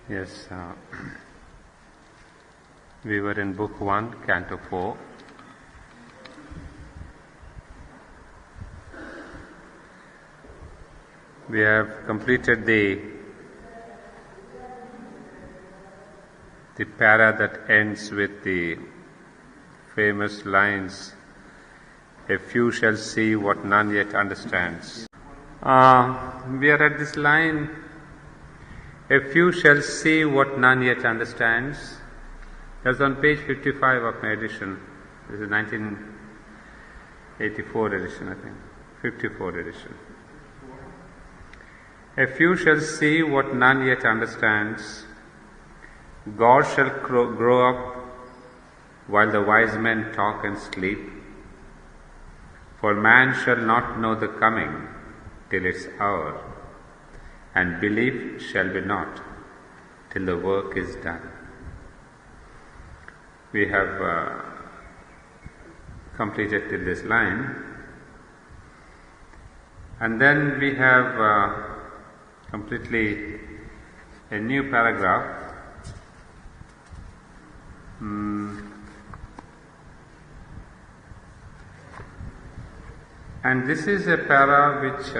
Yes, we were in Book 1, Canto 4. We have completed the para that ends with the famous lines, "A few shall see what none yet understands." We are at this line, "A few shall see what none yet understands." That's on page 55 of my edition. This is 1984 edition, I think. 54 edition. "A few shall see what none yet understands. God shall grow up while the wise men talk and sleep. For man shall not know the coming till its hour, and belief shall be not till the work is done." We have completed till this line, and then we have completely a new paragraph. And this is a para which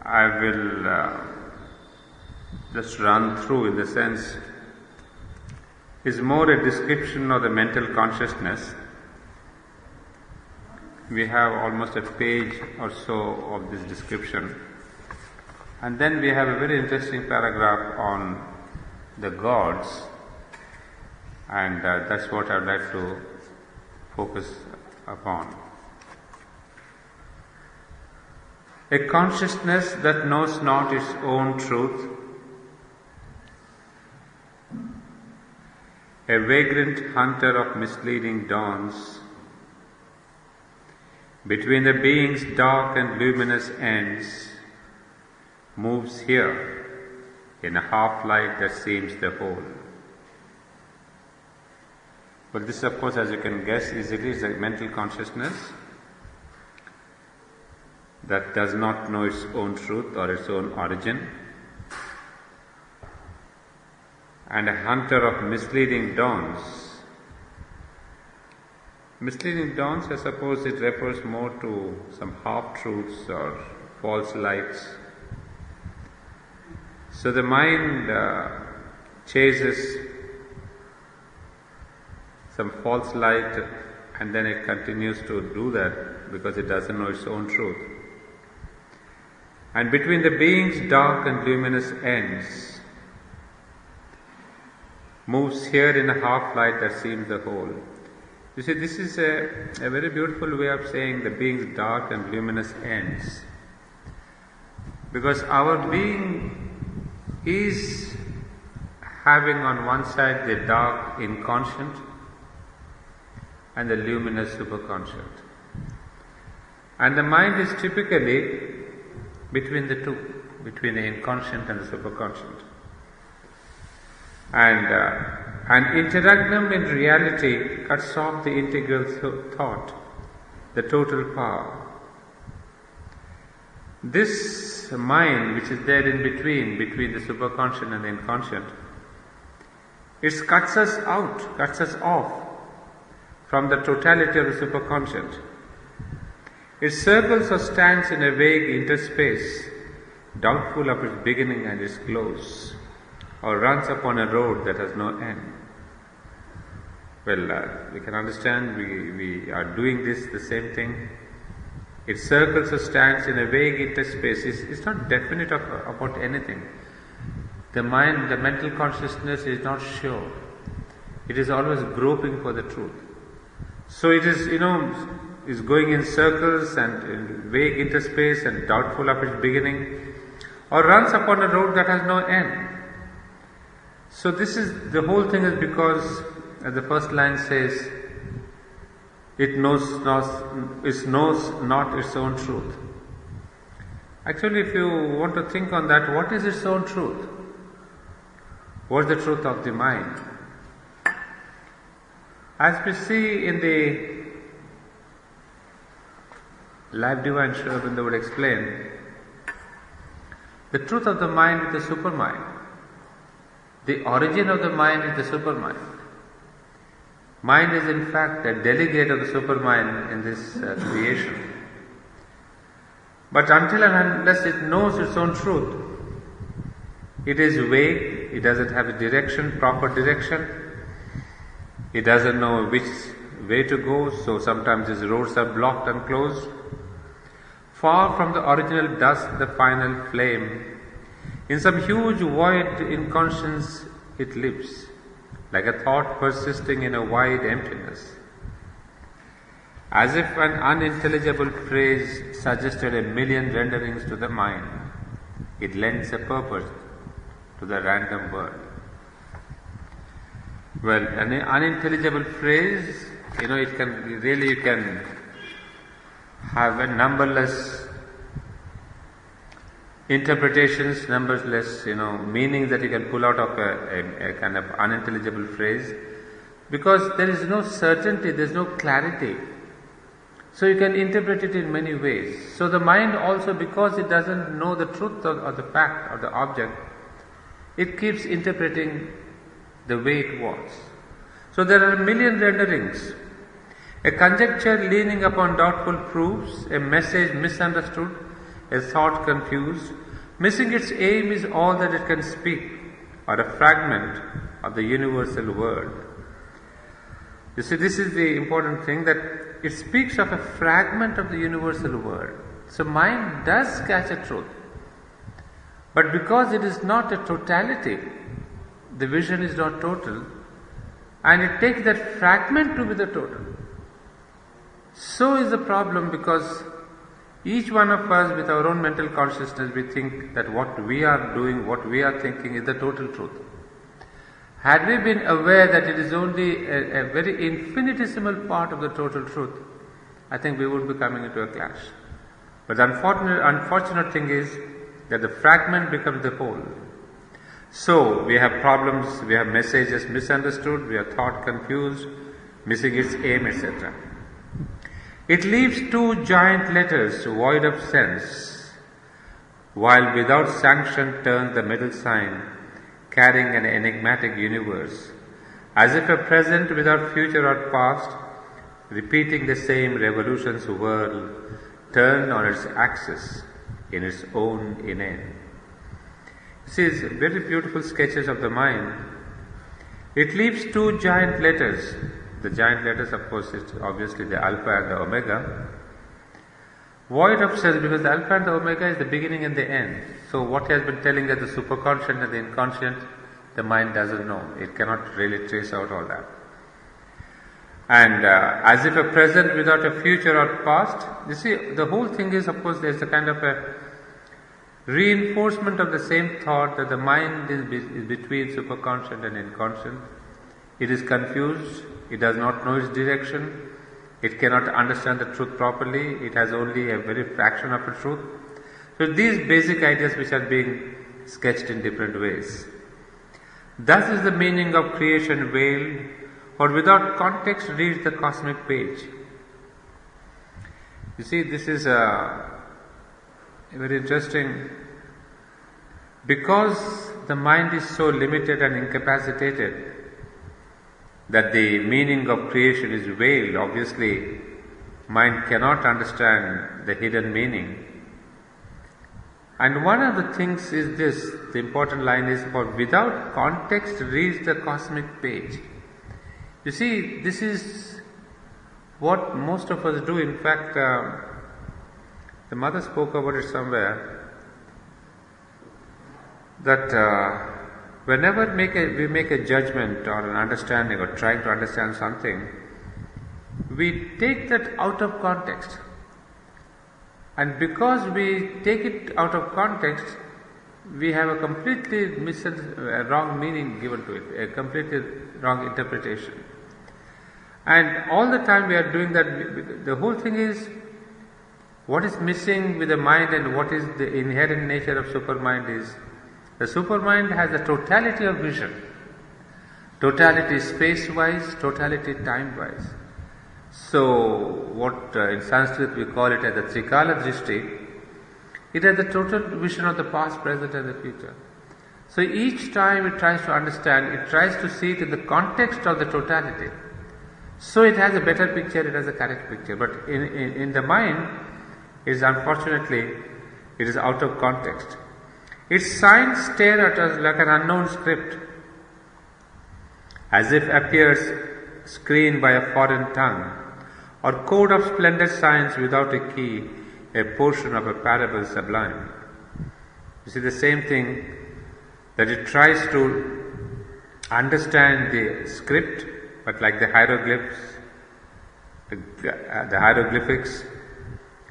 I will just run through, in the sense is more a description of the mental consciousness. We have almost a page or so of this description, and then we have a very interesting paragraph on the gods, and that's what I'd like to focus upon. "A consciousness that knows not its own truth, a vagrant hunter of misleading dawns, between the being's dark and luminous ends, moves here in a half-light that seems the whole." Well, this, of course, as you can guess easily, is a mental consciousness that does not know its own truth or its own origin, and a hunter of misleading dawns. Misleading dawns, I suppose it refers more to some half-truths or false lights. So the mind chases some false light, and then it continues to do that because it doesn't know its own truth. And between the being's dark and luminous ends, moves here in a half-light that seems the whole. You see, this is a very beautiful way of saying the being's dark and luminous ends. Because our being is having on one side the dark inconscient and the luminous superconscient. And the mind is typically between the two, between the inconscient and the superconscient. And an interregnum in reality cuts off the integral thought, the total power. This mind, which is there in between the superconscient and the inconscient, it cuts us out, cuts us off from the totality of the superconscient. It circles or stands in a vague interspace, doubtful of its beginning and its close, or runs upon a road that has no end. Well, we can understand we are doing this, the same thing. It circles or stands in a vague interspace. It's not definite about anything. The mind, the mental consciousness is not sure. It is always groping for the truth. So it is, is going in circles and in vague interspace and doubtful of its beginning, or runs upon a road that has no end. So this is, the whole thing is because, as the first line says, it knows not its own truth. Actually, if you want to think on that, what is its own truth? What is the truth of the mind? As we see in the Life Divine, Sri Aurobindo would explain, The truth of the mind is the supermind. The origin of the mind is the supermind. Mind is in fact a delegate of the supermind in this creation. But until and unless it knows its own truth, it is vague, it doesn't have a direction, proper direction, it doesn't know which way to go, so sometimes its roads are blocked and closed. Far from the original dust, the final flame, in some huge void in conscience it lives, like a thought persisting in a wide emptiness. As if an unintelligible phrase suggested a million renderings to the mind, it lends a purpose to the random word. Well, an unintelligible phrase, it can really, you can have a numberless interpretations, numberless, meanings that you can pull out of a kind of unintelligible phrase, because there is no certainty, there is no clarity. So you can interpret it in many ways. So the mind also, because it doesn't know the truth of the fact or the object, it keeps interpreting the way it was. So there are a million renderings. A conjecture leaning upon doubtful proofs, a message misunderstood, a thought confused, missing its aim is all that it can speak, or a fragment of the universal word. You see, this is the important thing, that it speaks of a fragment of the universal word. So mind does catch a truth, but because it is not a totality, the vision is not total, and it takes that fragment to be the total. So is the problem, because each one of us with our own mental consciousness, we think that what we are doing, what we are thinking is the total truth. Had we been aware that it is only a very infinitesimal part of the total truth, I think we would be coming into a clash. But the unfortunate thing is that the fragment becomes the whole. So we have problems, we have messages misunderstood, we have thought confused, missing its aim, etc. It leaves two giant letters void of sense, while without sanction turns the middle sign, carrying an enigmatic universe, as if a present without future or past, repeating the same revolutions whirl, turned on its axis in its own inane. See, it's very beautiful sketches of the mind. It leaves two giant letters. The giant letters, of course, is obviously the alpha and the omega. Void of sense, because the alpha and the omega is the beginning and the end. So what he has been telling that the superconscient and the inconscient, the mind doesn't know. It cannot really trace out all that. And as if a present without a future or past, you see, the whole thing is, of course, there's a kind of a reinforcement of the same thought that the mind is between superconscient and inconscient. It is confused, it does not know its direction, it cannot understand the truth properly, it has only a very fraction of the truth. So these basic ideas which are being sketched in different ways. Thus is the meaning of creation veiled, or without context reads the cosmic page. You see, this is very interesting, because the mind is so limited and incapacitated that the meaning of creation is veiled. Obviously, mind cannot understand the hidden meaning. And one of the things is this, the important line is, for without context reads the cosmic page. You see, this is what most of us do. In fact, the mother spoke about it somewhere, that whenever we make a judgment or an understanding or trying to understand something, we take that out of context. And because we take it out of context, we have a completely wrong meaning given to it, a completely wrong interpretation. And all the time we are doing that. The whole thing is, what is missing with the mind and what is the inherent nature of supermind is, the supermind has a totality of vision, totality space-wise, totality time-wise. So what in Sanskrit we call it as the Trikala Drishti. It has the total vision of the past, present and the future. So each time it tries to understand, it tries to see it in the context of the totality. So it has a better picture, it has a correct picture. But in the mind, it is unfortunately, it is out of context. Its signs stare at us like an unknown script, as if appears screened by a foreign tongue, or code of splendid signs without a key, a portion of a parable sublime. You see the same thing, that it tries to understand the script, but like the hieroglyphs, the hieroglyphics,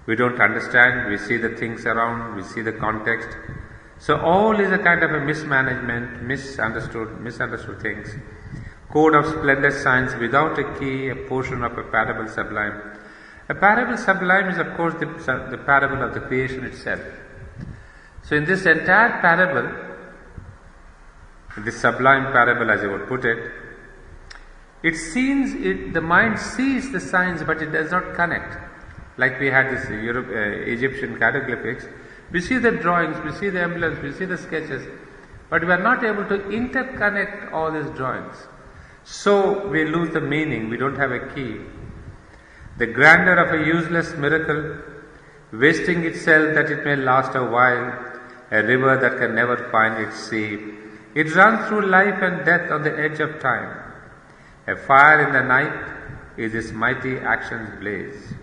we don't understand, we see the things around, we see the context. So all is a kind of a mismanagement, misunderstood things. Code of splendid signs without a key, a portion of a parable sublime. A parable sublime is of course the parable of the creation itself. So in this entire parable, this sublime parable as I would put it, the mind sees the signs but it does not connect. Like we had this Egyptian hieroglyphics, we see the drawings, we see the emblems, we see the sketches, but we are not able to interconnect all these drawings. So we lose the meaning, we don't have a key. The grandeur of a useless miracle, wasting itself that it may last a while, a river that can never find its sea. It runs through life and death on the edge of time. A fire in the night is its mighty action's blaze.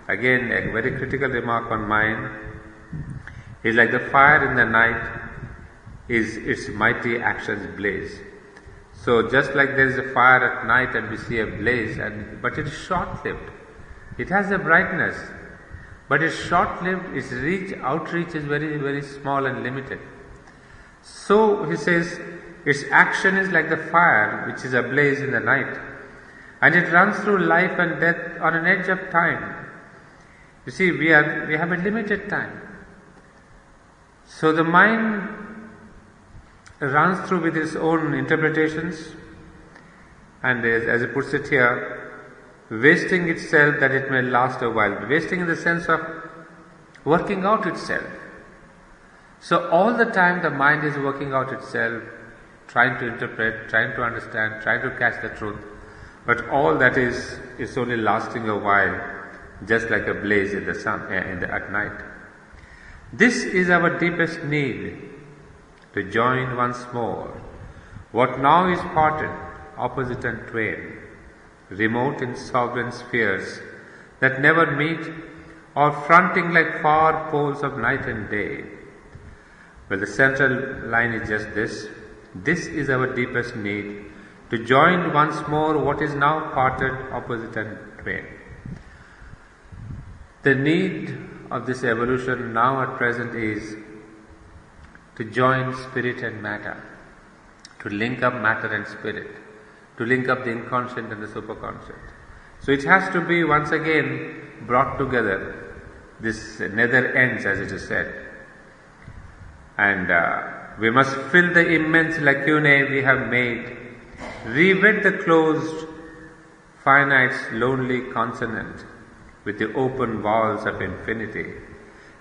Again, a very critical remark on mind is like the fire in the night is its mighty action's blaze. So just like there is a fire at night and we see a blaze, but it is short-lived. It has a brightness, but it's short-lived, its outreach is very, very small and limited. So he says, its action is like the fire which is ablaze in the night, and it runs through life and death on an edge of time. You see, we have a limited time. So the mind runs through with its own interpretations, and as it puts it here, wasting itself that it may last a while. Wasting in the sense of working out itself. So all the time the mind is working out itself, trying to interpret, trying to understand, trying to catch the truth, but all that is only lasting a while, just like a blaze in the sun at night. This is our deepest need, to join once more what now is parted, opposite and twain, remote in sovereign spheres that never meet, or fronting like far poles of night and day. Well, the central line is just this. This is our deepest need, to join once more what is now parted, opposite and twain. The need of this evolution now at present is to join spirit and matter, to link up matter and spirit, to link up the inconscient and the superconscient. So it has to be once again brought together, this nether ends as it is said. And we must fill the immense lacunae we have made, rewet the closed finite's lonely consonant with the open walls of infinity.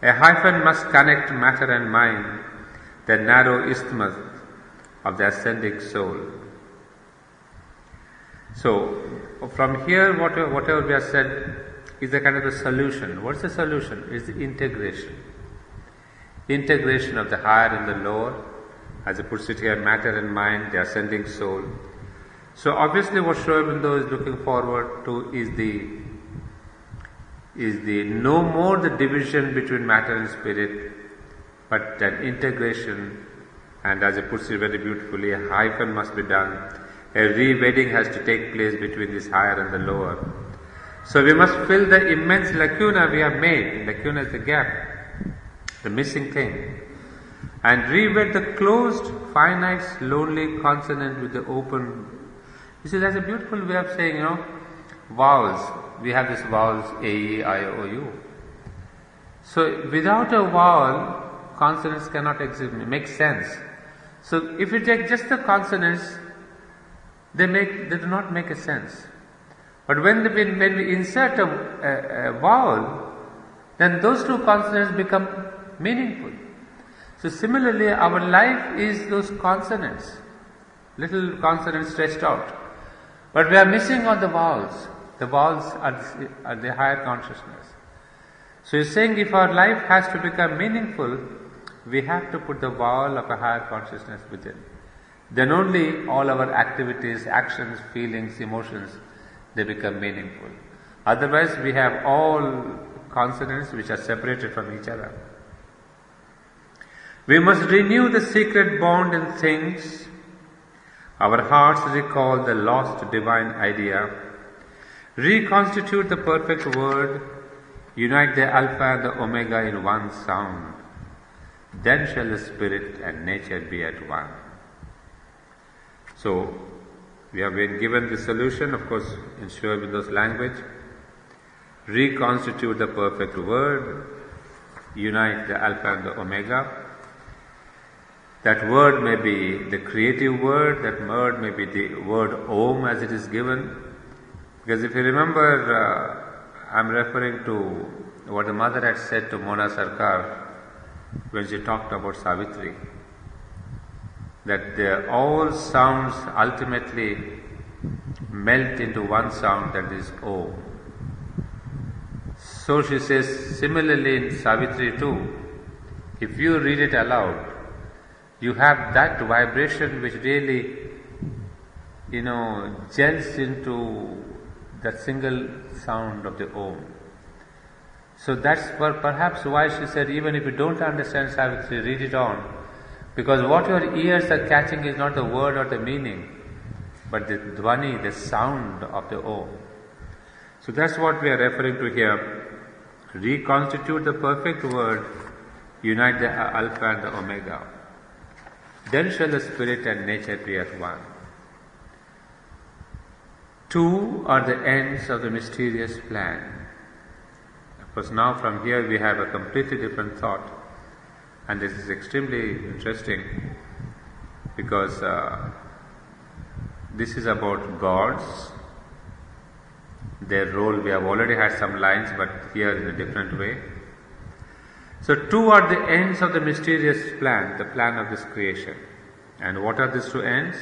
A hyphen must connect matter and mind, the narrow isthmus of the ascending soul. So, from here, whatever we have said is a kind of a solution. What's the solution? It's the integration. Integration of the higher and the lower, as it puts it here, matter and mind, the ascending soul. So, obviously, what Sri Aurobindo is looking forward to is the no more the division between matter and spirit, but an integration, and as it puts it very beautifully, a hyphen must be done. A re-wedding has to take place between this higher and the lower. So we must fill the immense lacuna we have made. Lacuna is the gap, the missing thing, and re-wed the closed, finite's lonely consonant with the open. You see, that's a beautiful way of saying, vowels. We have these vowels A, E, I, O, U. So without a vowel, consonants cannot exist, make sense. So if you take just the consonants, they do not make a sense. But when we insert a vowel, then those two consonants become meaningful. So similarly, our life is those consonants, little consonants stretched out. But we are missing on the vowels. The vowels are the higher consciousness. So he's saying if our life has to become meaningful, we have to put the vowel of a higher consciousness within. Then only all our activities, actions, feelings, emotions, they become meaningful. Otherwise, we have all consonants which are separated from each other. We must renew the secret bond in things. Our hearts recall the lost divine idea. Reconstitute the perfect word. Unite the Alpha and the Omega in one sound. Then shall the spirit and nature be at one. So, we have been given the solution, of course, in Sri Aurobindo's language. Reconstitute the perfect word. Unite the Alpha and the Omega. That word may be the creative word, that word may be the word Om as it is given. Because if you remember, I'm referring to what the mother had said to Mona Sarkar when she talked about Savitri. That all sounds ultimately melt into one sound, that is Om. So she says, similarly in Savitri too, if you read it aloud, you have that vibration which really, gels into that single sound of the Om. So that's perhaps why she said, even if you don't understand Savitri, read it on. Because what your ears are catching is not the word or the meaning, but the dhvani, the sound of the Om. So that's what we are referring to here. Reconstitute the perfect word, unite the Alpha and the Omega. Then shall the spirit and nature be at one. Two are the ends of the mysterious plan. Of course, now from here we have a completely different thought, and this is extremely interesting because this is about gods, their role. We have already had some lines, but here in a different way. So, two are the ends of the mysterious plan, the plan of this creation. And what are these two ends?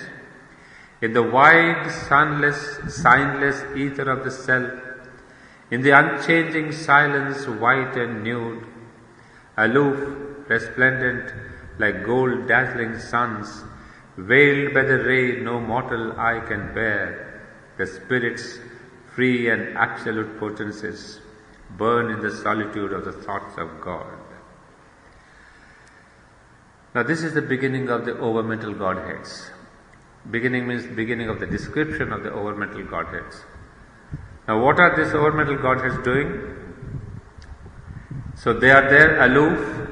In the wide, sunless, signless ether of the self, in the unchanging silence, white and nude, aloof, resplendent, like gold dazzling suns, veiled by the ray no mortal eye can bear, the spirit's free and absolute potencies burn in the solitude of the thoughts of God. Now this is the beginning of the overmental Godheads. Beginning means beginning of the description of the overmental Godheads. Now what are these overmental Godheads doing? So they are there aloof,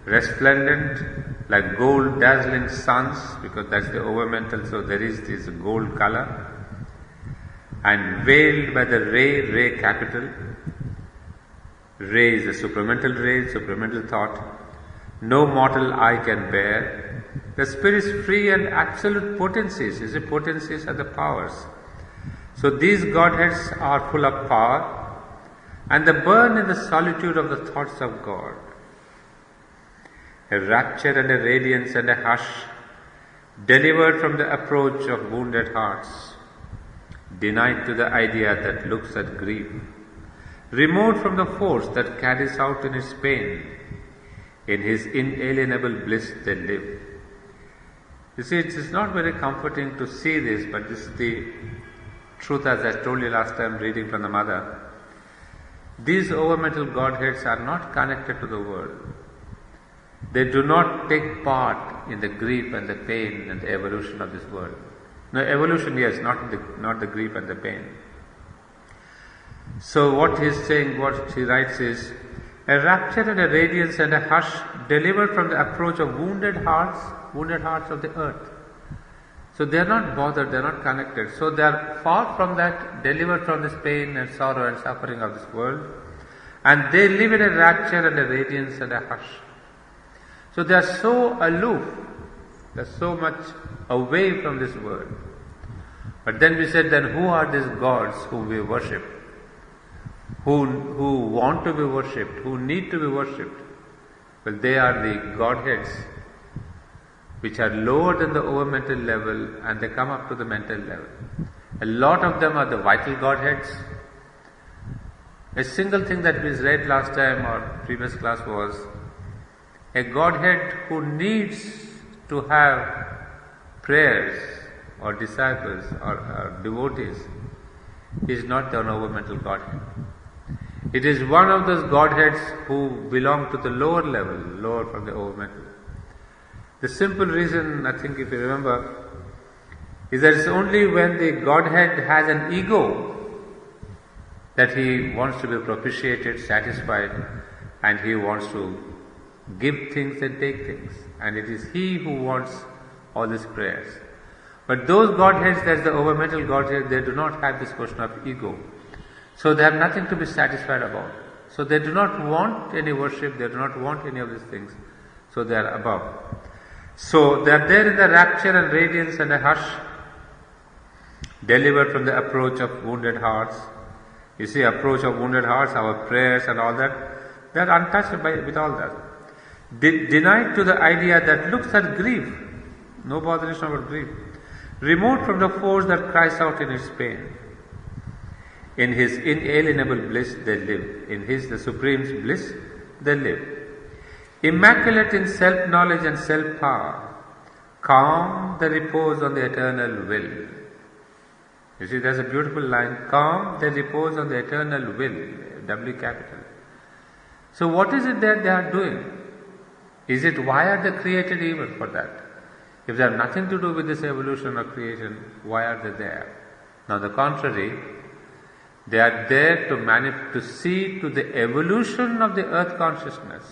resplendent, like gold dazzling suns, because that's the overmental, so there is this gold color, and veiled by the ray capital. Ray is a supramental ray, supramental thought. No mortal eye can bear. The spirit's free and absolute potencies. You see, potencies are the powers. So these Godheads are full of power, and they burn in the solitude of the thoughts of God. A rapture and a radiance and a hush, delivered from the approach of wounded hearts, denied to the idea that looks at grief, removed from the force that carries out in its pain. In his inalienable bliss they live. You see, it is not very comforting to see this, but this is the truth as I told you last time reading from the Mother. These overmental Godheads are not connected to the world. They do not take part in the grief and the pain and the evolution of this world. No, evolution, yes, not the grief and the pain. So what he is saying, what he writes is, a rapture and a radiance and a hush delivered from the approach of wounded hearts of the earth. So they are not bothered, they are not connected. So they are far from that, delivered from this pain and sorrow and suffering of this world. And they live in a rapture and a radiance and a hush. So they are so aloof, they are so much away from this world. But then we said, then who are these gods whom we worship? Who want to be worshipped, who need to be worshipped? Well, they are the Godheads which are lower than the over-mental level, and they come up to the mental level. A lot of them are the vital Godheads. A single thing that we read last time or previous class was a Godhead who needs to have prayers or disciples or devotees is not an over-mental Godhead. It is one of those Godheads who belong to the lower level, lower from the over-mental. The simple reason, I think if you remember, is that it's only when the Godhead has an ego that he wants to be propitiated, satisfied, and he wants to give things and take things. And it is he who wants all these prayers. But those Godheads, that's the over-mental Godhead, they do not have this question of ego. So they have nothing to be satisfied about. So they do not want any worship, they do not want any of these things. So they are above. So they are there in the rapture and radiance and a hush, delivered from the approach of wounded hearts. You see, approach of wounded hearts, our prayers and all that, they are untouched with all that. Denied to the idea that looks at grief, no botheration about grief. Removed from the force that cries out in its pain. In his inalienable bliss they live. In his, the Supreme's bliss, they live. Immaculate in self-knowledge and self-power, calm they repose on the eternal will. You see, there's a beautiful line, calm they repose on the eternal will, W capital. So what is it that they are doing? Is it why are they created even for that? If they have nothing to do with this evolution or creation, why are they there? Now, on the contrary, they are there to see to the evolution of the earth consciousness.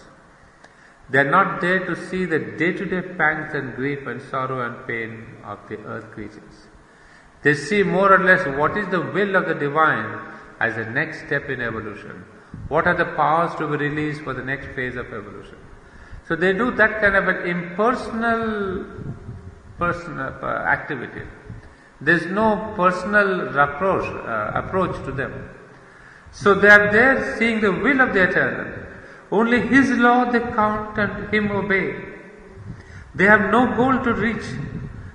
They are not there to see the day-to-day pangs and grief and sorrow and pain of the earth creatures. They see more or less what is the will of the divine as the next step in evolution. What are the powers to be released for the next phase of evolution? So they do that kind of an impersonal activity. There is no personal approach to them. So they are there seeing the will of the eternal. Only his law they count and him obey. They have no goal to reach,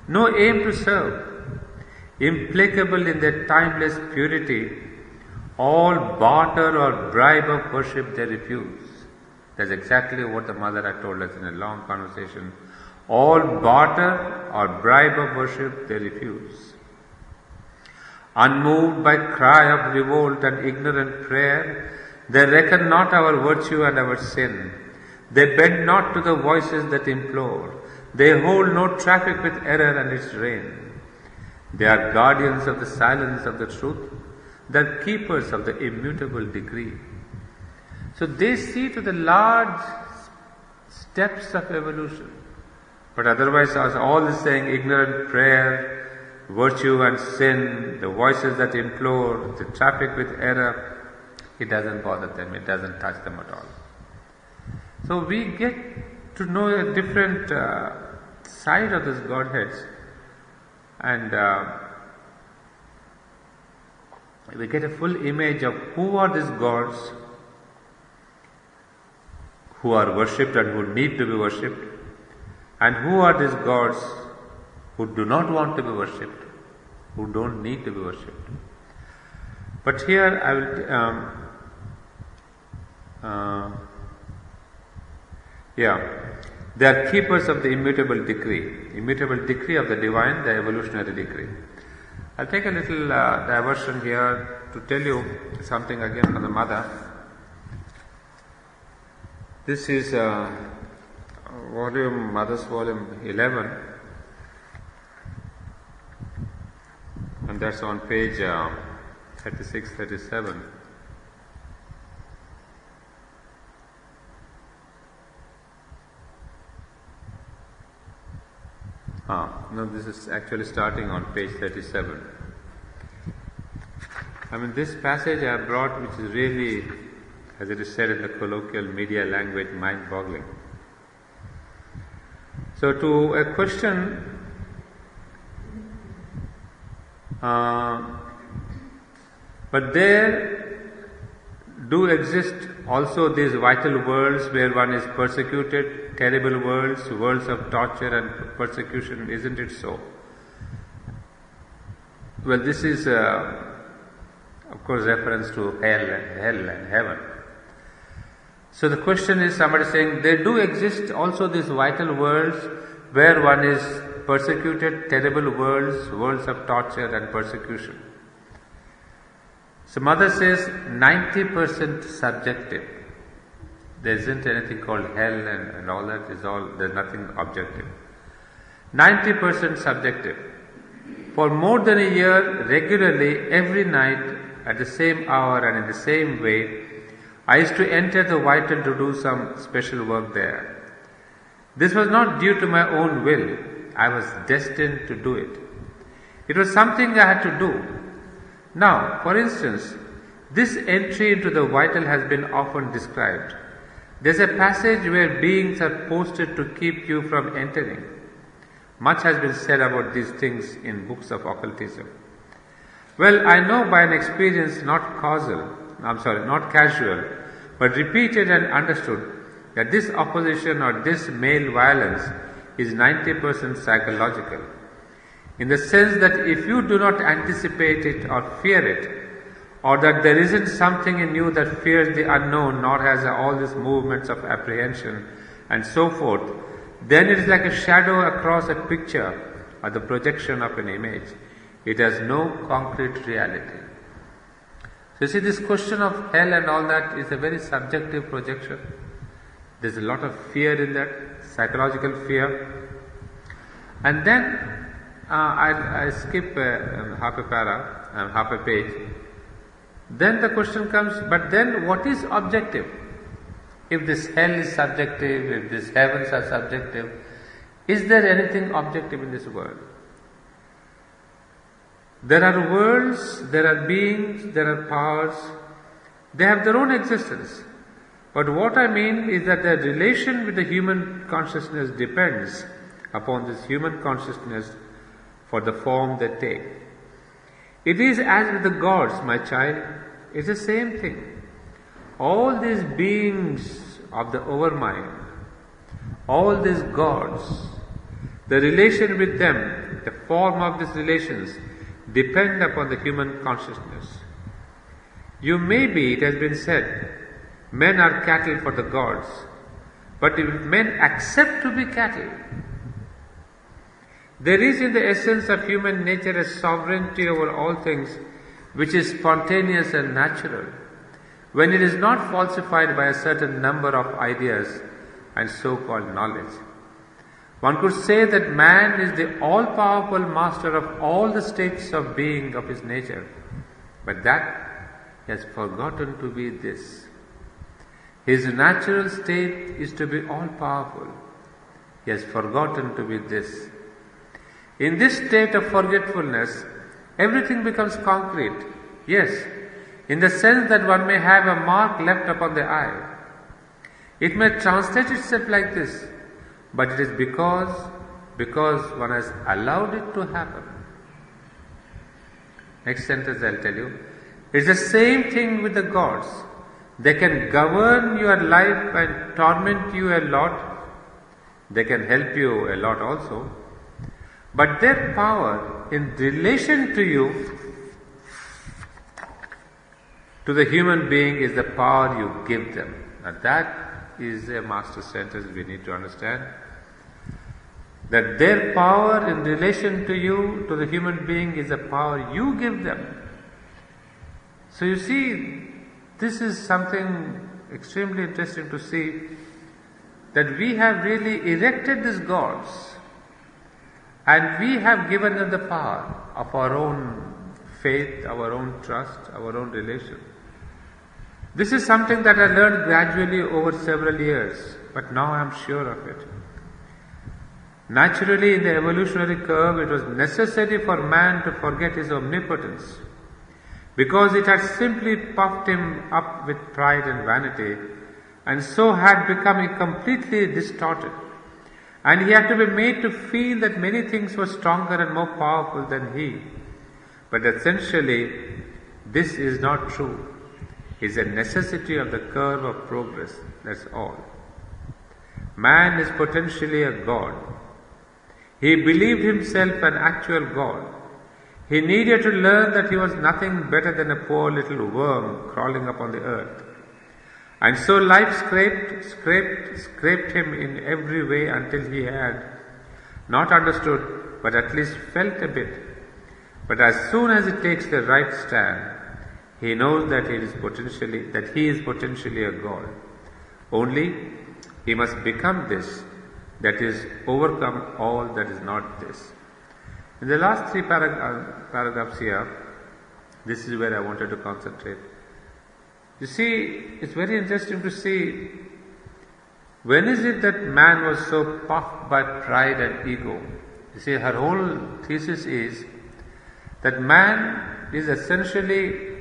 no aim to serve. Implacable in their timeless purity, all barter or bribe of worship they refuse. That's exactly what the mother had told us in a long conversation. All barter or bribe of worship they refuse. Unmoved by cry of revolt and ignorant prayer, they reckon not our virtue and our sin. They bend not to the voices that implore. They hold no traffic with error and its reign. They are guardians of the silence of the truth. They are keepers of the immutable decree. So they see to the large steps of evolution. But otherwise, as all is saying, ignorant prayer, virtue and sin, the voices that implore, the traffic with error, it doesn't bother them, it doesn't touch them at all. So we get to know a different side of this Godheads, and we get a full image of who are these gods who are worshipped and who need to be worshipped, and who are these gods who do not want to be worshipped, who don't need to be worshipped. But here I will they are keepers of the immutable decree of the divine, the evolutionary decree. I'll take a little diversion here to tell you something again from the mother. This is Mother's volume 11, and that's on page 36, 37. No, this is actually starting on page 37. I mean, this passage I have brought, which is really, as it is said in the colloquial media language, mind-boggling. So, to a question, but there, do exist also these vital worlds where one is persecuted, terrible worlds, worlds of torture and persecution, isn't it so? Well, this is of course reference to hell and heaven. So the question is, somebody saying, there do exist also these vital worlds where one is persecuted, terrible worlds, worlds of torture and persecution. So Mother says 90% subjective. There isn't anything called hell and all that, there's nothing objective. 90% subjective. For more than a year, regularly, every night, at the same hour and in the same way, I used to enter the vital to do some special work there. This was not due to my own will. I was destined to do it. It was something I had to do. Now, for instance, this entry into the vital has been often described. There's a passage where beings are posted to keep you from entering. Much has been said about these things in books of occultism. Well, I know by an experience not casual, but repeated and understood, that this opposition or this male violence is 90% psychological. In the sense that if you do not anticipate it or fear it, or that there isn't something in you that fears the unknown nor has all these movements of apprehension and so forth, then it is like a shadow across a picture or the projection of an image. It has no concrete reality. So you see, this question of hell and all that is a very subjective projection. There's a lot of fear in that, psychological fear. And then I skip half a para, half a page. Then the question comes, but then what is objective? If this hell is subjective, if these heavens are subjective, is there anything objective in this world? There are worlds, there are beings, there are powers. They have their own existence. But what I mean is that their relation with the human consciousness depends upon this human consciousness for the form they take. It is as with the gods, my child, it's the same thing. All these beings of the overmind, all these gods, the relation with them, the form of these relations, depend upon the human consciousness. You may be, it has been said, men are cattle for the gods, but if men accept to be cattle, there is in the essence of human nature a sovereignty over all things which is spontaneous and natural, when it is not falsified by a certain number of ideas and so-called knowledge. One could say that man is the all-powerful master of all the states of being of his nature, but that he has forgotten to be this. His natural state is to be all-powerful. He has forgotten to be this. In this state of forgetfulness, everything becomes concrete. Yes, in the sense that one may have a mark left upon the eye. It may translate itself like this, but it is because one has allowed it to happen. Next sentence I'll tell you. It's the same thing with the gods. They can govern your life and torment you a lot. They can help you a lot also. But their power in relation to you, to the human being, is the power you give them. Now that is a master sentence we need to understand. That their power in relation to you, to the human being, is the power you give them. So you see, this is something extremely interesting to see, that we have really erected these gods and we have given them the power of our own faith, our own trust, our own relation. This is something that I learned gradually over several years, but now I am sure of it. Naturally, in the evolutionary curve, it was necessary for man to forget his omnipotence, because it had simply puffed him up with pride and vanity, and so had become completely distorted. And he had to be made to feel that many things were stronger and more powerful than he. But essentially, this is not true. is a necessity of the curve of progress. That's all. Man is potentially a God. He believed himself an actual God. He needed to learn that he was nothing better than a poor little worm crawling upon the earth. And so life scraped him in every way until he had not understood, but at least felt a bit. But as soon as he takes the right stand, he knows that he is potentially a God. Only he must become this, that is, overcome all that is not this. In the last three paragraphs here, this is where I wanted to concentrate. You see, it's very interesting to see, when is it that man was so puffed by pride and ego? You see, her whole thesis is that man is essentially,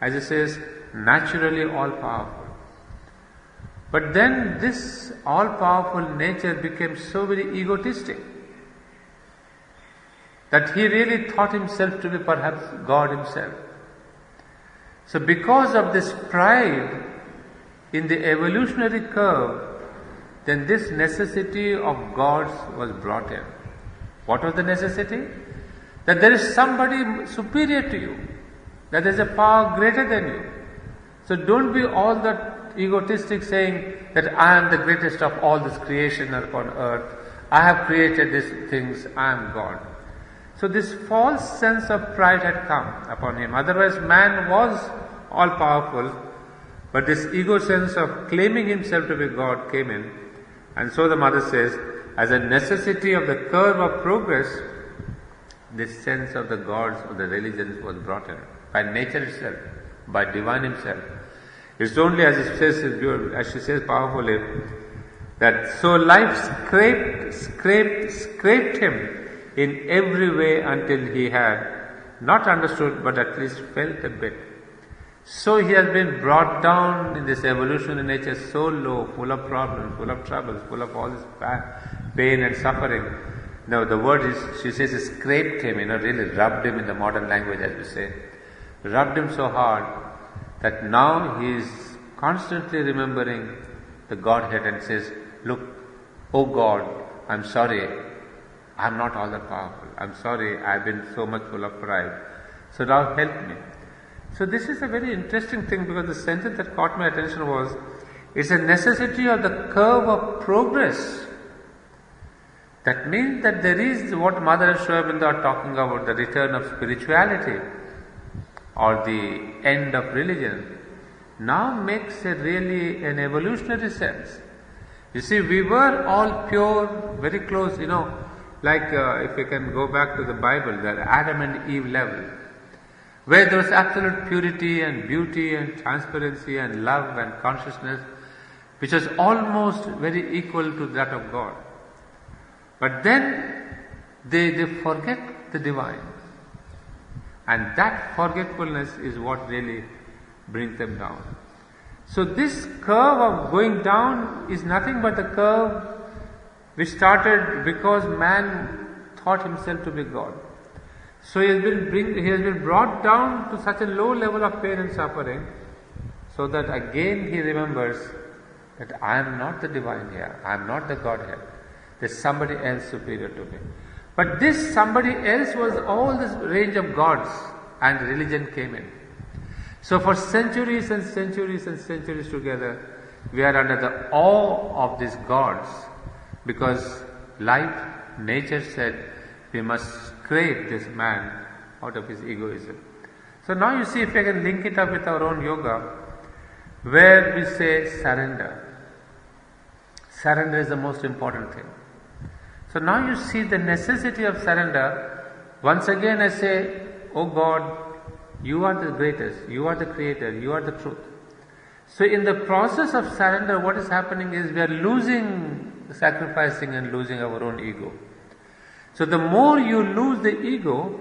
as it says, naturally all-powerful. But then this all-powerful nature became so very egotistic that he really thought himself to be perhaps God himself. So because of this pride in the evolutionary curve, then this necessity of gods was brought in. What was the necessity? That there is somebody superior to you, that there is a power greater than you. So don't be all that egotistic saying that I am the greatest of all this creation upon earth, I have created these things, I am God. So this false sense of pride had come upon him. Otherwise man was all powerful, but this ego sense of claiming himself to be God came in. And so the mother says, as a necessity of the curve of progress, this sense of the gods or the religions was brought in by nature itself, by divine himself. It's only as she says powerfully, that so life scraped him in every way until he had not understood, but at least felt a bit. So he has been brought down in this evolutionary nature so low, full of problems, full of troubles, full of all this pain and suffering. Now the word is, she says, scraped him, really rubbed him in the modern language, as we say. Rubbed him so hard that now he is constantly remembering the Godhead and says, look, oh God, I'm sorry, I'm not all that powerful. I'm sorry, I've been so much full of pride. So now help me. So this is a very interesting thing, because the sentence that caught my attention was, it's a necessity of the curve of progress. That means that there is what Mother and Sri Aurobindo are talking about, the return of spirituality or the end of religion, now makes really an evolutionary sense. You see, we were all pure, very close, like if we can go back to the Bible, the Adam and Eve level, where there was absolute purity and beauty and transparency and love and consciousness, which was almost very equal to that of God. But then they forget the divine. And that forgetfulness is what really brings them down. So this curve of going down is nothing but the curve which started because man thought himself to be God. So he has been brought down to such a low level of pain and suffering, so that again he remembers that I am not the divine here, I am not the Godhead. There's somebody else superior to me. But this somebody else was all this range of gods, and religion came in. So for centuries and centuries and centuries together, we are under the awe of these gods, because life, nature said, we must scrape this man out of his egoism. So now you see, if I can link it up with our own yoga, where we say surrender. Surrender is the most important thing. So now you see the necessity of surrender. Once again I say, oh God, you are the greatest, you are the creator, you are the truth. So in the process of surrender, what is happening is we are sacrificing and losing our own ego. So the more you lose the ego,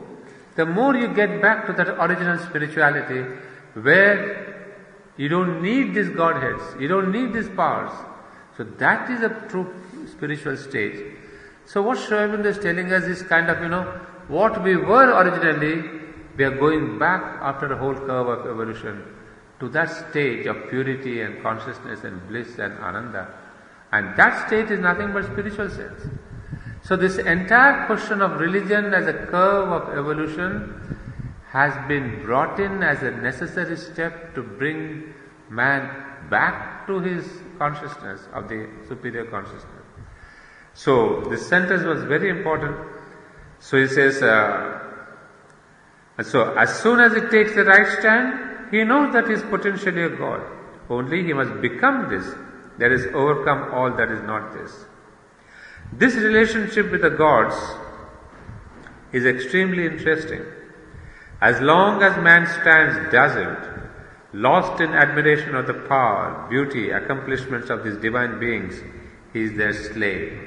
the more you get back to that original spirituality, where you don't need these Godheads, you don't need these powers. So that is a true spiritual stage. So what Sri Aurobindo is telling us is kind of, what we were originally, we are going back after the whole curve of evolution to that stage of purity and consciousness and bliss and ananda. And that state is nothing but spiritual sense. So this entire question of religion as a curve of evolution has been brought in as a necessary step to bring man back to his consciousness of the superior consciousness. So this sentence was very important. So he says, so as soon as he takes the right stand, he knows that he is potentially a God. Only he must become this, that is, overcome all that is not this. This relationship with the gods is extremely interesting. As long as man stands dazzled, lost in admiration of the power, beauty, accomplishments of these divine beings, he is their slave.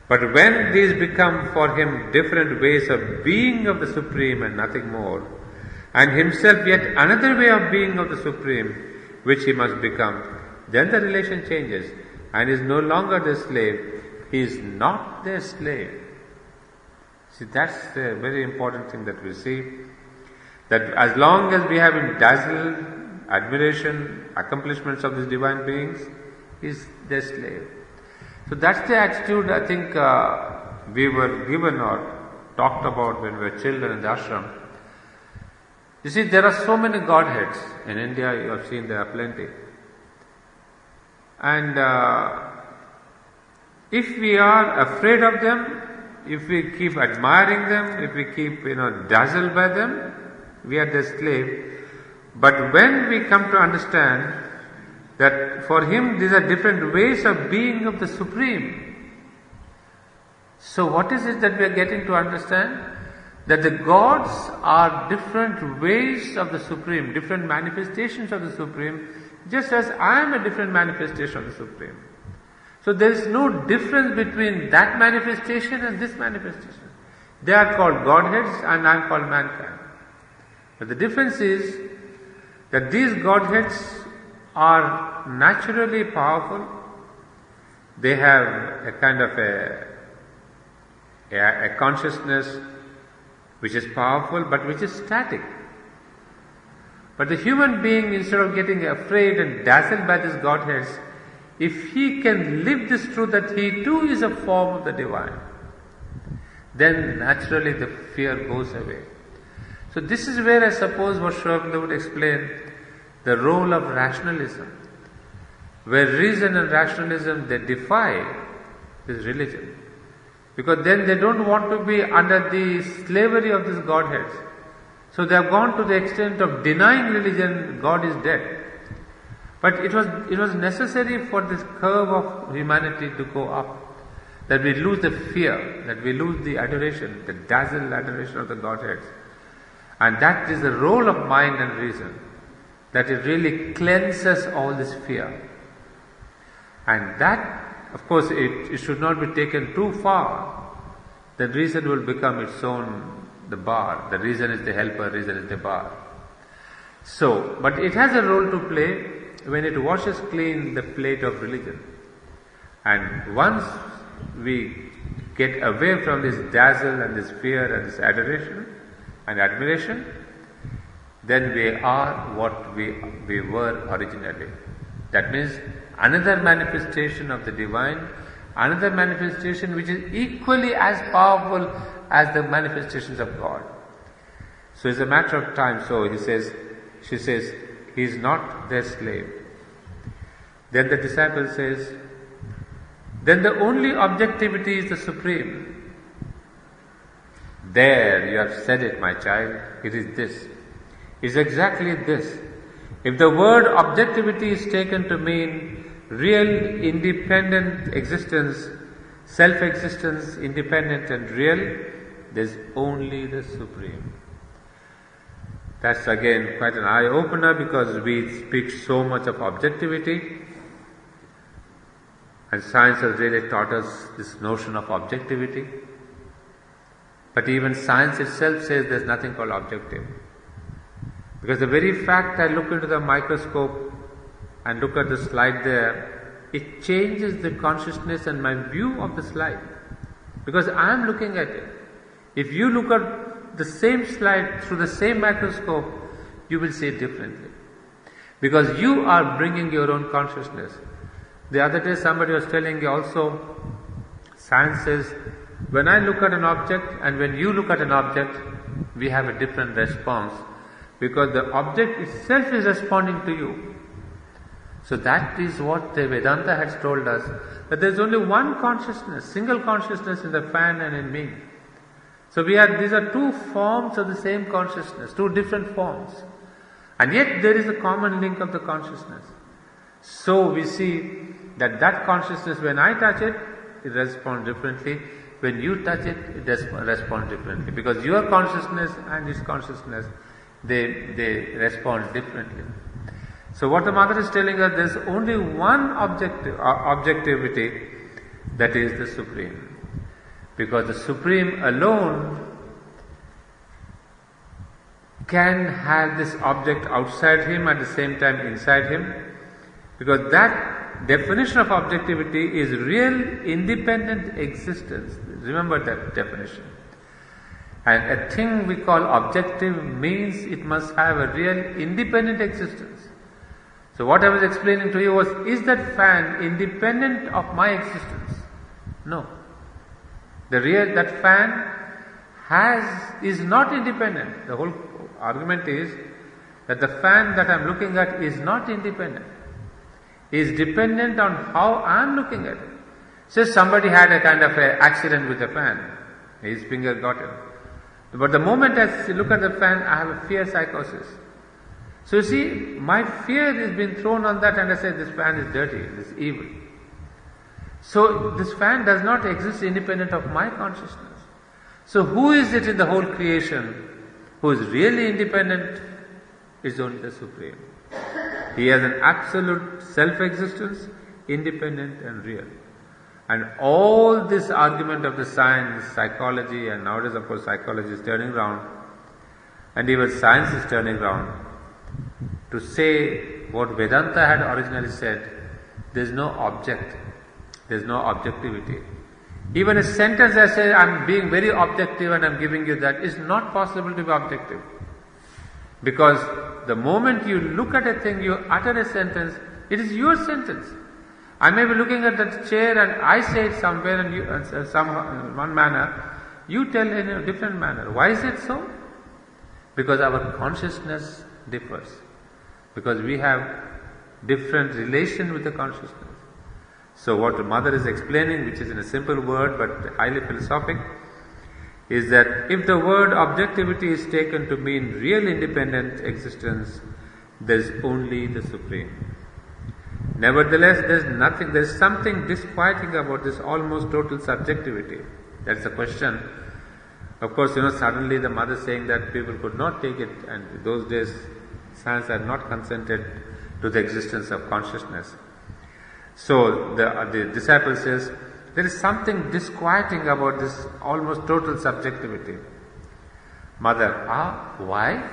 But when these become for him different ways of being of the Supreme and nothing more, and himself yet another way of being of the Supreme, which he must become, then the relation changes and is no longer their slave, he is not their slave. See, that's the very important thing that we see, that as long as we have in dazzled admiration, accomplishments of these divine beings, he is their slave. So that's the attitude I think we were given or talked about when we were children in the ashram. You see, there are so many Godheads. In India, you have seen there are plenty. And if we are afraid of them, if we keep admiring them, if we keep dazzled by them, we are their slave. But when we come to understand that for him these are different ways of being of the Supreme, so what is it that we are getting to understand? That the gods are different ways of the Supreme, different manifestations of the Supreme, just as I am a different manifestation of the Supreme. So there is no difference between that manifestation and this manifestation. They are called Godheads and I am called mankind. But the difference is that these Godheads are naturally powerful. They have a kind of a consciousness which is powerful but which is static. But the human being, instead of getting afraid and dazzled by these Godheads, if he can live this truth that he too is a form of the divine, then naturally the fear goes away. So this is where I suppose what Sri Aurobindo would explain the role of rationalism, where reason and rationalism, they defy this religion, because then they don't want to be under the slavery of these Godheads. So they have gone to the extent of denying religion, God is dead. But it was necessary for this curve of humanity to go up, that we lose the fear, that we lose the adoration, the dazzled adoration of the Godheads. And that is the role of mind and reason, that it really cleanses all this fear. And that, of course, it should not be taken too far. Then reason will become its own, the bar. The reason is the helper, reason is the bar. So, but it has a role to play when it washes clean the plate of religion. And once we get away from this dazzle and this fear and this adoration and admiration, then we are what we were originally. That means another manifestation of the divine, another manifestation which is equally as powerful as the manifestations of God. So it's a matter of time. So she says, he is not their slave. Then the disciple says, then the only objectivity is the Supreme. There, you have said it, my child. It is this. It is exactly this. If the word objectivity is taken to mean real independent existence, self-existence, independent and real, there is only the Supreme. That's again quite an eye-opener, because we speak so much of objectivity, and science has really taught us this notion of objectivity. But even science itself says there is nothing called objective. Because the very fact I look into the microscope and look at the slide there, it changes the consciousness and my view of the slide. Because I am looking at it. If you look at the same slide through the same microscope, you will see it differently. Because you are bringing your own consciousness. The other day somebody was telling you also, science says, when I look at an object and when you look at an object, we have a different response because the object itself is responding to you. So that is what the Vedanta has told us, that there is only one consciousness, single consciousness in the fan and in me. So these are two forms of the same consciousness, two different forms. And yet there is a common link of the consciousness. So we see that consciousness, when I touch it, it responds differently. When you touch it, it responds differently. Because your consciousness and its consciousness, they respond differently. So what the mother is telling us, there is only one objectivity, that is the Supreme. Because the Supreme alone can have this object outside him at the same time inside him, because that definition of objectivity is real independent existence. Remember that definition. And a thing we call objective means it must have a real independent existence. So what I was explaining to you was, is that fan independent of my existence? No. That fan is not independent. The whole argument is that the fan that I am looking at is not independent. Is dependent on how I am looking at it. Say somebody had a kind of an accident with the fan. His finger got it. But the moment I look at the fan, I have a fear psychosis. So you see, my fear is being thrown on that and I say this fan is dirty, this is evil. So this fan does not exist independent of my consciousness. So who is it in the whole creation who is really independent? Is only the Supreme. He has an absolute self-existence, independent and real. And all this argument of the science, psychology, and nowadays of course psychology is turning round, and even science is turning round, to say what Vedanta had originally said, there is no object, there is no objectivity. Even a sentence I say, I am being very objective and I am giving you that, is not possible to be objective. Because the moment you look at a thing, you utter a sentence, it is your sentence. I may be looking at that chair and I say it somewhere and you, one manner, you tell in a different manner. Why is it so? Because our consciousness differs. Because we have different relation with the consciousness. So what the mother is explaining, which is in a simple word but highly philosophic, is that if the word objectivity is taken to mean real independent existence, there is only the Supreme. Nevertheless, there is something disquieting about this almost total subjectivity. That's the question. Of course, suddenly the mother saying that people could not take it, and in those days science had not consented to the existence of consciousness. So the disciple says, there is something disquieting about this almost total subjectivity. Mother, why?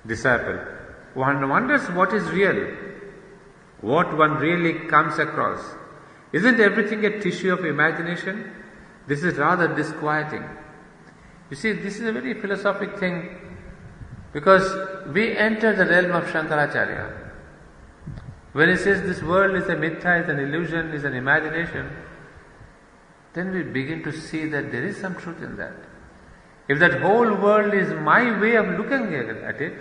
Disciple, one wonders what is real, what one really comes across. Isn't everything a tissue of imagination? This is rather disquieting. You see, this is a very philosophic thing, because we enter the realm of Shankaracharya. When he says this world is a mithya, is an illusion, is an imagination, then we begin to see that there is some truth in that. If that whole world is my way of looking at it,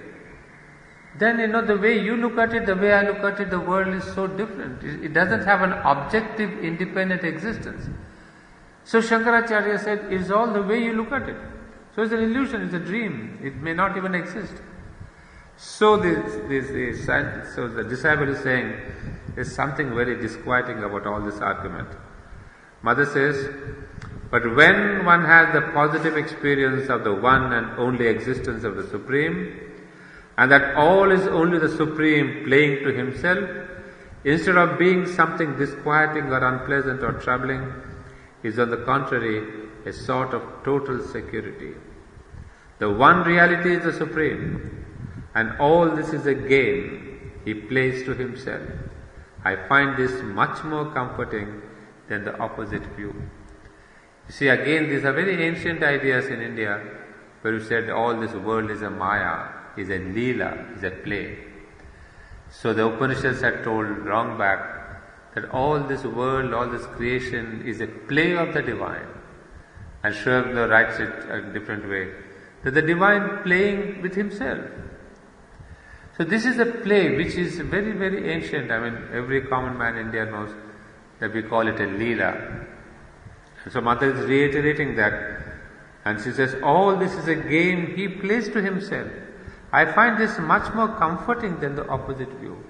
then the way you look at it, the way I look at it, the world is so different. It doesn't have an objective, independent existence. So Shankaracharya said, it is all the way you look at it. So it's an illusion, it's a dream. It may not even exist. So the disciple is saying, there's something very disquieting about all this argument. Mother says, but when one has the positive experience of the one and only existence of the Supreme, and that all is only the Supreme playing to himself, instead of being something disquieting or unpleasant or troubling, is on the contrary a sort of total security. The one reality is the Supreme, and all this is a game he plays to himself. I find this much more comforting than the opposite view. You see, again, these are very ancient ideas in India, where you said all this world is a Maya. is a leela, is a play. So the Upanishads had told long back that all this world, all this creation is a play of the divine. And Sri Aurobindo writes it a different way, that the divine playing with himself. So this is a play which is very, very ancient. I mean, every common man in India knows that we call it a leela. And so Mother is reiterating that. And she says, all this is a game he plays to himself. I find this much more comforting than the opposite view.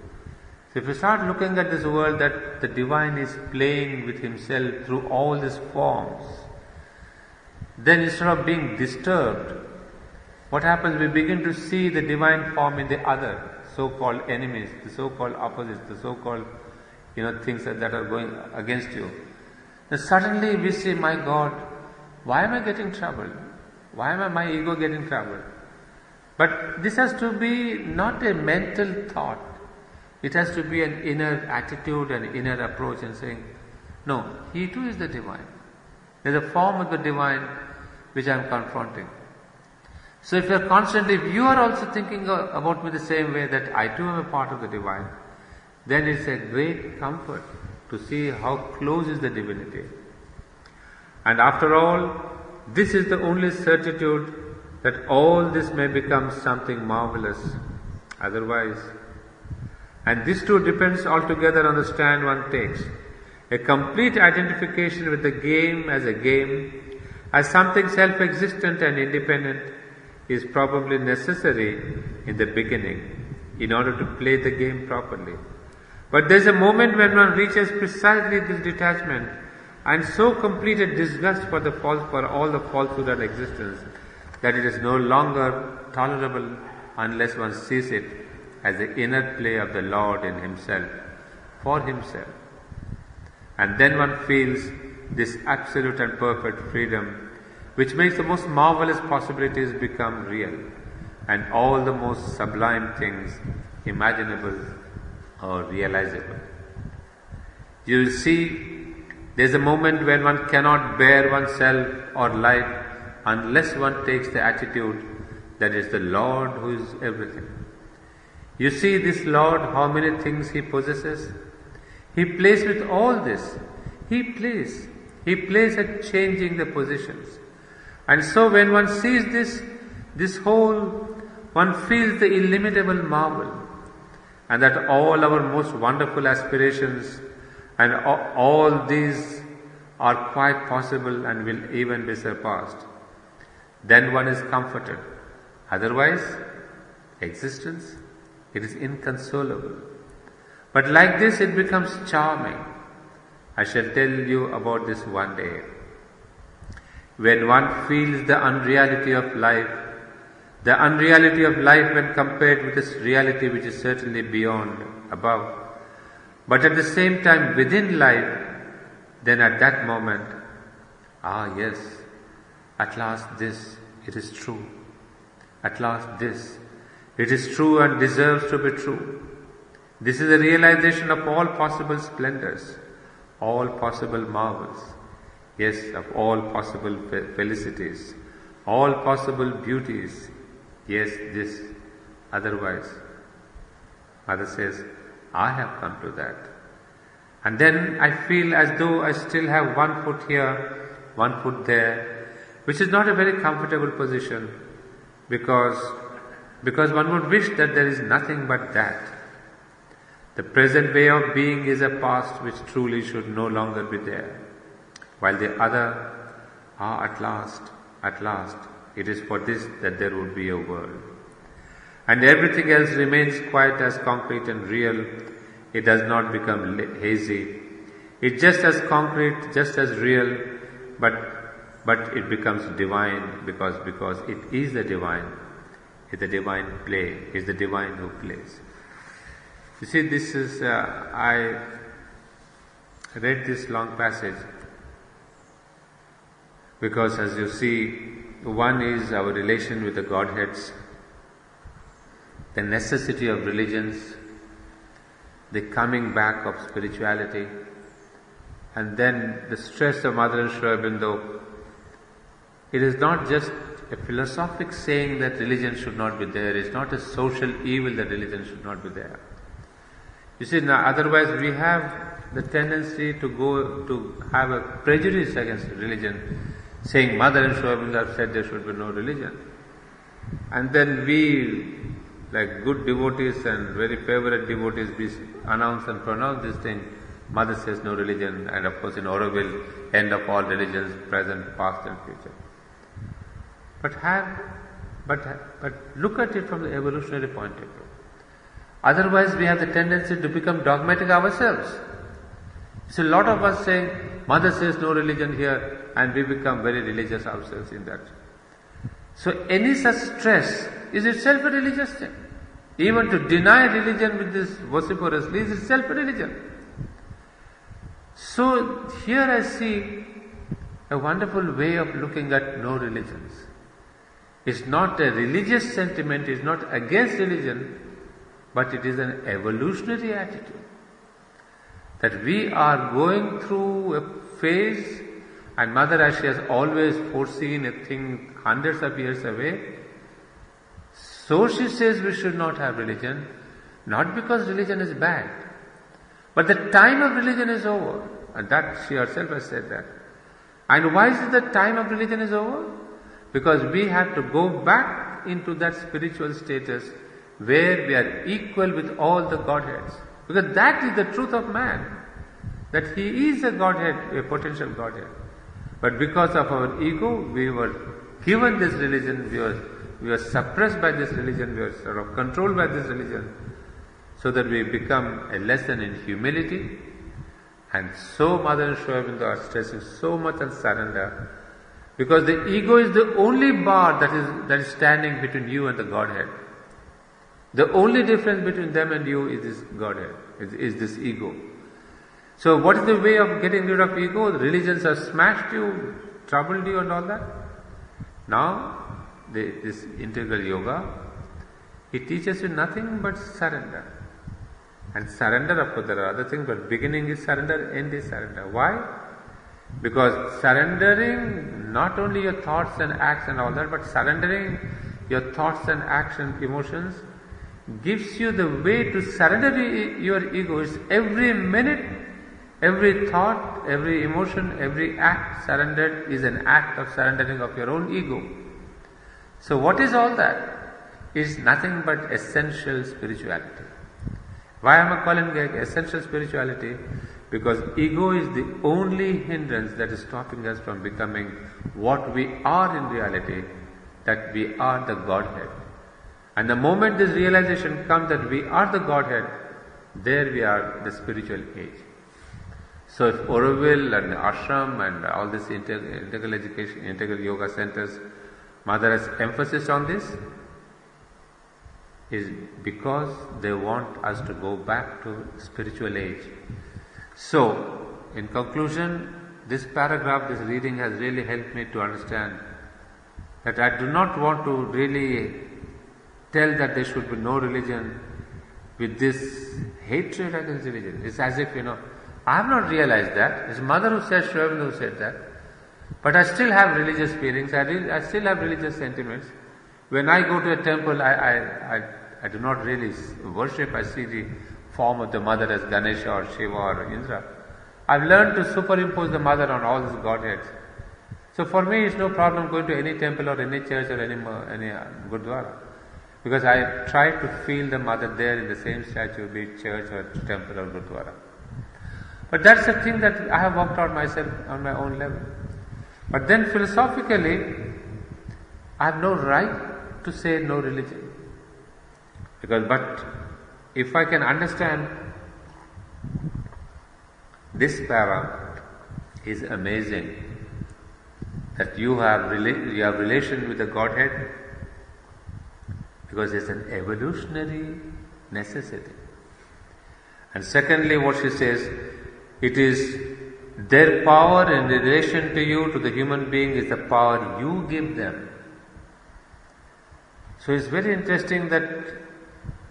So if you start looking at this world that the divine is playing with himself through all these forms, then instead of being disturbed, what happens? We begin to see the divine form in the other, so-called enemies, the so-called opposites, the so-called things that are going against you. Then suddenly we say, my God, why am I getting troubled? Why am my ego getting troubled? But this has to be not a mental thought. It has to be an inner attitude and inner approach and saying, no, he too is the divine. There's a form of the divine which I am confronting. So if you are also thinking about me the same way that I too am a part of the divine, then it's a great comfort to see how close is the divinity. And after all, this is the only certitude that all this may become something marvelous otherwise. And this too depends altogether on the stand one takes. A complete identification with the game, as something self-existent and independent, is probably necessary in the beginning in order to play the game properly. But there is a moment when one reaches precisely this detachment and so complete a disgust for all the falsehood and existence that it is no longer tolerable unless one sees it as the inner play of the Lord in himself, for himself. And then one feels this absolute and perfect freedom which makes the most marvelous possibilities become real and all the most sublime things imaginable or realizable. You will see, there is a moment when one cannot bear oneself or life unless one takes the attitude that it is the Lord who is everything. You see this Lord, how many things He possesses? He plays with all this. He plays at changing the positions. And so when one sees this whole, one feels the illimitable marvel, and that all our most wonderful aspirations and all these are quite possible and will even be surpassed. Then one is comforted. Otherwise, existence, it is inconsolable. But like this, it becomes charming. I shall tell you about this one day. When one feels the unreality of life when compared with this reality which is certainly beyond, above, but at the same time within life, then at that moment, yes, at last this, it is true. At last this, it is true and deserves to be true. This is a realization of all possible splendors, all possible marvels, yes, of all possible felicities, all possible beauties, yes, this, otherwise. Mother says, I have come to that. And then I feel as though I still have one foot here, one foot there, which is not a very comfortable position because one would wish that there is nothing but that. The present way of being is a past which truly should no longer be there, while the other, at last, it is for this that there would be a world. And everything else remains quite as concrete and real. It does not become hazy. It's just as concrete, just as real, but it becomes divine because it is the divine. It's the divine play. It's the divine who plays. You see, this is, I read this long passage because as you see, one is our relation with the Godheads, the necessity of religions, the coming back of spirituality, and then the stress of Mother and Sri Aurobindo. It is not just a philosophic saying that religion should not be there. It's not a social evil that religion should not be there. You see, now, otherwise we have the tendency to go to have a prejudice against religion, saying Mother and Sri Aurobindo have said there should be no religion. And then we, like good devotees and very favorite devotees, we announce and pronounce this thing. Mother says no religion, and of course in Auroville, end of all religions, present, past and future. But look at it from the evolutionary point of view. Otherwise we have the tendency to become dogmatic ourselves. So a lot of us saying, Mother says no religion here, and we become very religious ourselves in that. So any such stress is itself a religious thing. Even to deny religion with this vociferously is itself a religion. So here I see a wonderful way of looking at no religions. It's not a religious sentiment, it's not against religion, but it is an evolutionary attitude. That we are going through a phase, and Mother, as she has always foreseen a thing hundreds of years away, so she says we should not have religion, not because religion is bad, but the time of religion is over. And that she herself has said that. And why is it the time of religion is over? Because we have to go back into that spiritual status where we are equal with all the Godheads. Because that is the truth of man, that he is a Godhead, a potential Godhead. But because of our ego, we were given this religion, we were suppressed by this religion, we were sort of controlled by this religion, so that we become a lesson in humility. And so Mother and Sri Aurobindo are stressing so much on surrender, because the ego is the only bar that is standing between you and the Godhead. The only difference between them and you is this Godhead, is this ego. So what is the way of getting rid of ego? The religions have smashed you, troubled you and all that. Now, this integral yoga, it teaches you nothing but surrender. And surrender, of course, there are other things, but beginning is surrender, end is surrender. Why? Because surrendering not only your thoughts and acts and all that, but surrendering your thoughts and actions, emotions, gives you the way to surrender your ego. It's every minute, every thought, every emotion, every act surrendered is an act of surrendering of your own ego. So what is all that? It's nothing but essential spirituality. Why am I calling it essential spirituality? Because ego is the only hindrance that is stopping us from becoming what we are in reality, that we are the Godhead. And the moment this realization comes that we are the Godhead, there we are the spiritual age. So if Auroville and Ashram and all these integral education, integral yoga centers, Mother has emphasis on this, is because they want us to go back to spiritual age. So, in conclusion, this paragraph, this reading has really helped me to understand that I do not want to really tell that there should be no religion with this hatred against religion. It's as if, I have not realized that. It's Mother who said, Sri Aurobindo who said that. But I still have religious feelings, I still have religious sentiments. When I go to a temple, I do not really worship. I see the form of the Mother as Ganesha or Shiva or Indra. I've learned to superimpose the Mother on all these Godheads. So for me, it's no problem going to any temple or any church or any Gurdwara, because I try to feel the Mother there in the same statue, be it church or temple or Gurdwara. But that's the thing that I have worked out myself on my own level. But then philosophically, I have no right to say no religion. But if I can understand this para is amazing, that you have relation with the Godhead, because it's an evolutionary necessity. And secondly, what she says, it is their power in relation to you, to the human being, is the power you give them. So it's very interesting that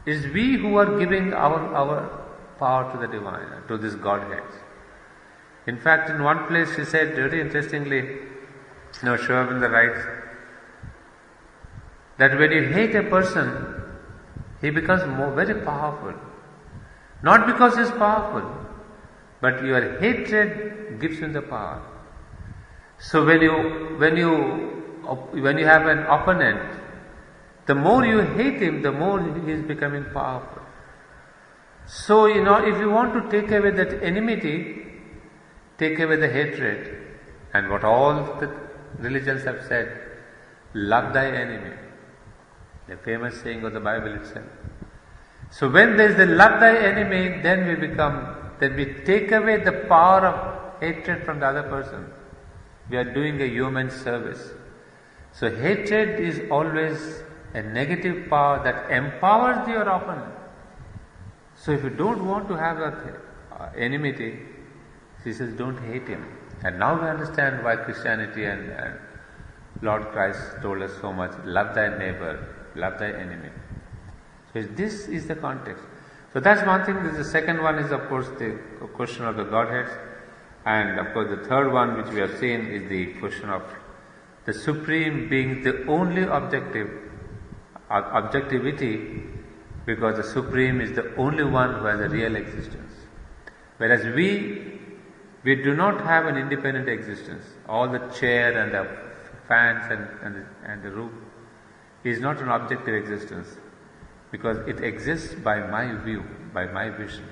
it's we who are giving our power to the divine, to this Godhead. In fact, in one place she said very interestingly, Sri Aurobindo writes that when you hate a person, he becomes very powerful. Not because he is powerful, but your hatred gives him the power. So when you have an opponent, the more you hate him, the more he is becoming powerful. So if you want to take away that enmity, take away the hatred, and what all the religions have said, love thy enemy. The famous saying of the Bible itself. So when there is the love thy enemy, then we take away the power of hatred from the other person. We are doing a human service. So hatred is always a negative power that empowers your opponent. So if you don't want to have that enmity, he says don't hate him. And now we understand why Christianity and Lord Christ told us so much, love thy neighbor, love thy enemy. So this is the context. So that's one thing. The second one is of course the question of the Godheads. And of course the third one which we have seen is the question of the Supreme being the only objectivity, because the Supreme is the only one who has a real existence. Whereas we do not have an independent existence. All the chair and the fans and the roof is not an objective existence, because it exists by my view, by my vision.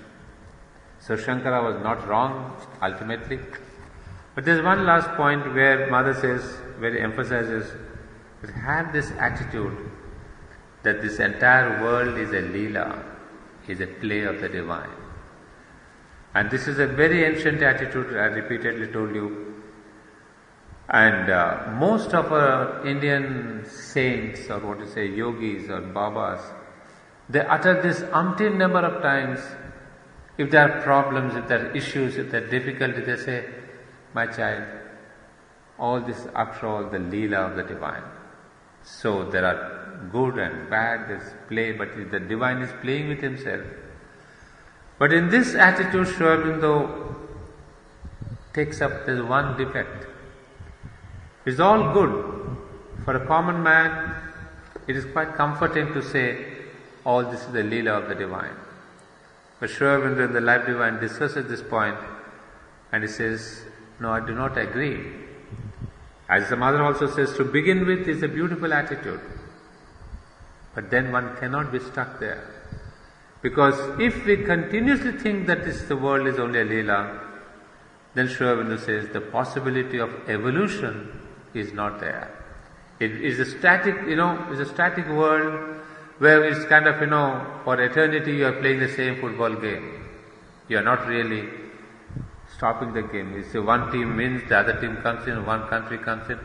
So Shankara was not wrong ultimately. But there's one last point where Mother says, where he emphasizes, that have this attitude that this entire world is a Leela, is a play of the divine. And this is a very ancient attitude, I repeatedly told you. And most of our Indian saints, or what you say, yogis or babas, they utter this umpteen number of times. If there are problems, if there are issues, if there are difficulties, they say, my child, all this after all the Leela of the divine. So there are good and bad, there's play, but the divine is playing with himself. But in this attitude, Sri Aurobindo takes up this one defect. It's all good. For a common man, it is quite comforting to say, all this is the Leela of the divine. But Sri Aurobindo in the Life Divine discusses this point, and he says, no, I do not agree. As the Mother also says, to begin with is a beautiful attitude. But then one cannot be stuck there. Because if we continuously think that the world is only a Leela, then Sri Aurobindo says the possibility of evolution is not there. It is a static, it's a static world where it's kind of, for eternity you are playing the same football game. You are not really stopping the game. It's one team wins, the other team comes in, one country comes in.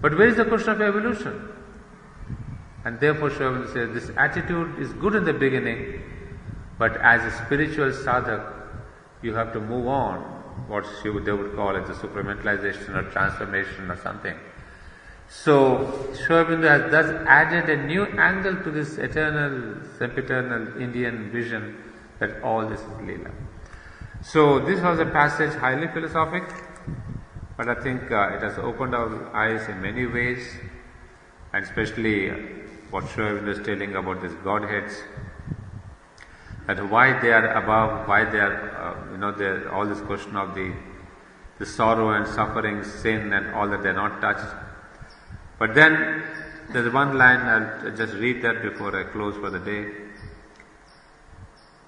But where is the question of evolution? And therefore Sri Aurobindo says this attitude is good in the beginning, but as a spiritual sadhak, you have to move on, what they would call as a supramentalization or transformation or something. So Sri Aurobindo has thus added a new angle to this eternal, sempiternal Indian vision that all this is Leela. So this was a passage highly philosophic, but I think it has opened our eyes in many ways, and especially what Sri Aurobindo is telling about these Godheads, that why they are above, why they are, all this question of the sorrow and suffering, sin and all that, they are not touched. But then there's one line, I'll just read that before I close for the day.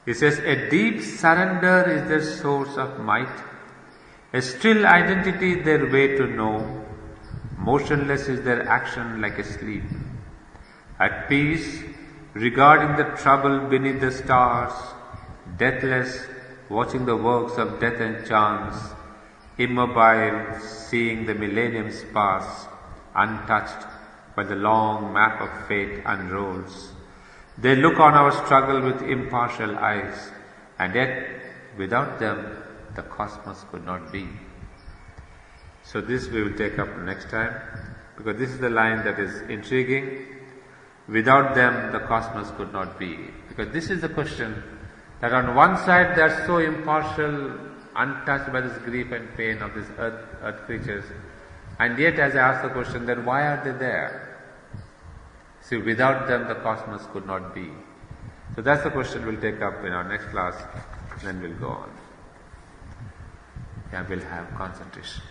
He says, a deep surrender is their source of might, a still identity their way to know, motionless is their action like a sleep. At peace, regarding the trouble beneath the stars, deathless, watching the works of death and chance, immobile, seeing the millenniums pass, untouched by the long map of fate unrolls. They look on our struggle with impartial eyes, and yet without them the cosmos could not be. So this we will take up next time, because this is the line that is intriguing. Without them the cosmos could not be. Because this is the question, that on one side they are so impartial, untouched by this grief and pain of these earth creatures, and yet as I ask the question, then why are they there? See, without them the cosmos could not be. So that's the question we'll take up in our next class, then we'll go on. Yeah, we'll have concentration.